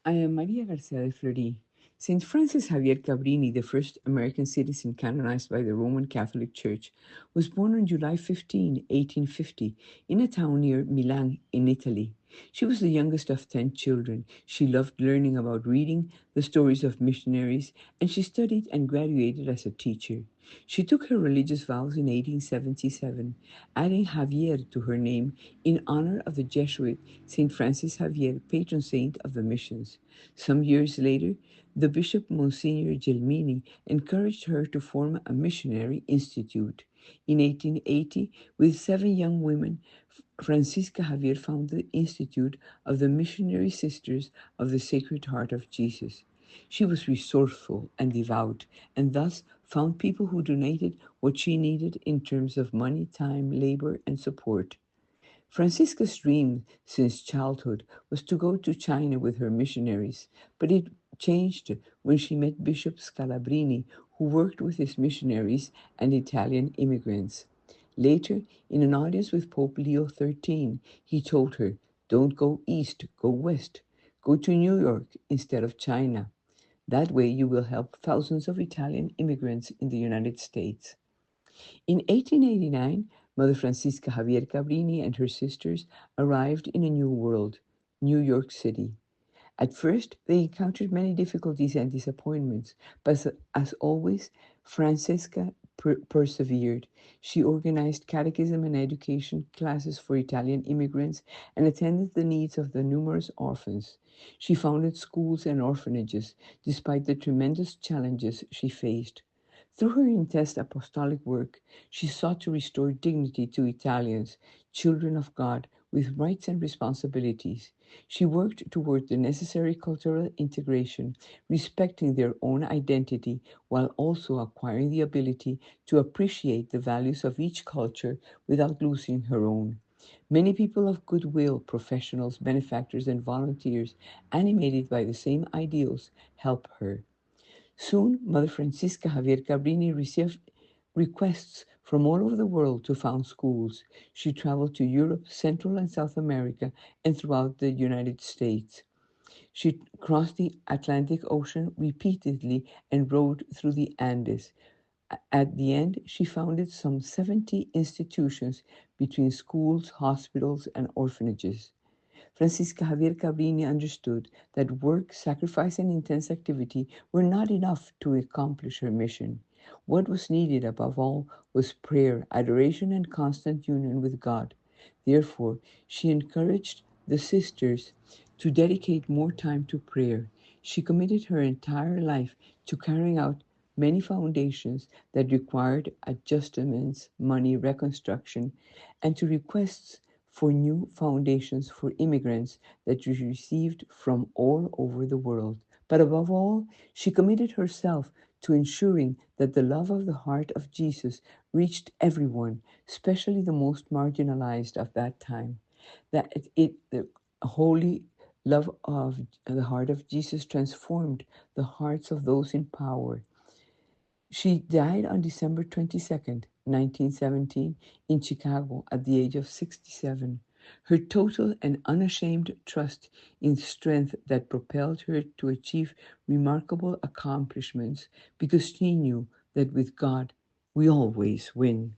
I am Maria Garcia de Fleury. Saint Francis Xavier Cabrini, the first American citizen canonized by the Roman Catholic Church, was born on July 15, 1850, in a town near Milan in Italy. She was the youngest of 10 children. She loved learning about reading, the stories of missionaries, and she studied and graduated as a teacher. She took her religious vows in 1877, adding Javier to her name in honor of the Jesuit Saint Francis Xavier, patron saint of the missions. Some years later, the Bishop Monsignor Gelmini encouraged her to form a missionary institute. In 1880, with 7 young women, Francisca Javier founded the Institute of the Missionary Sisters of the Sacred Heart of Jesus. She was resourceful and devout, and thus found people who donated what she needed in terms of money, time, labor, and support. Francisca's dream since childhood was to go to China with her missionaries, but it changed when she met Bishop Scalabrini, who worked with his missionaries and Italian immigrants. Later, in an audience with Pope Leo XIII, he told her, "Don't go east, go west. Go to New York instead of China. That way you will help thousands of Italian immigrants in the United States." In 1889, Mother Francisca Javier Cabrini and her sisters arrived in a new world, New York City. At first, they encountered many difficulties and disappointments, but as always, Francisca persevered. She organized catechism and education classes for Italian immigrants and attended the needs of the numerous orphans. She founded schools and orphanages despite the tremendous challenges she faced. Through her intense apostolic work, she sought to restore dignity to Italians, children of God, with rights and responsibilities. She worked toward the necessary cultural integration, respecting their own identity while also acquiring the ability to appreciate the values of each culture without losing her own. Many people of goodwill, professionals, benefactors, and volunteers, animated by the same ideals, help her. Soon, Mother Francisca Javier Cabrini received requests from all over the world to found schools. She traveled to Europe, Central and South America, and throughout the United States. She crossed the Atlantic Ocean repeatedly and rode through the Andes. At the end, she founded some 70 institutions between schools, hospitals, and orphanages. Francisca Javier Cabrini understood that work, sacrifice, and intense activity were not enough to accomplish her mission. What was needed above all was prayer, adoration, and constant union with God. Therefore, she encouraged the sisters to dedicate more time to prayer. She committed her entire life to carrying out many foundations that required adjustments, money, reconstruction, and to requests for new foundations for immigrants that she received from all over the world. But above all, she committed herself to ensuring that the love of the heart of Jesus reached everyone, especially the most marginalized of that time. That the holy love of the heart of Jesus transformed the hearts of those in power. She died on December 22nd, 1917, in Chicago at the age of 67. Her total and unashamed trust in strength that propelled her to achieve remarkable accomplishments because she knew that with God we always win.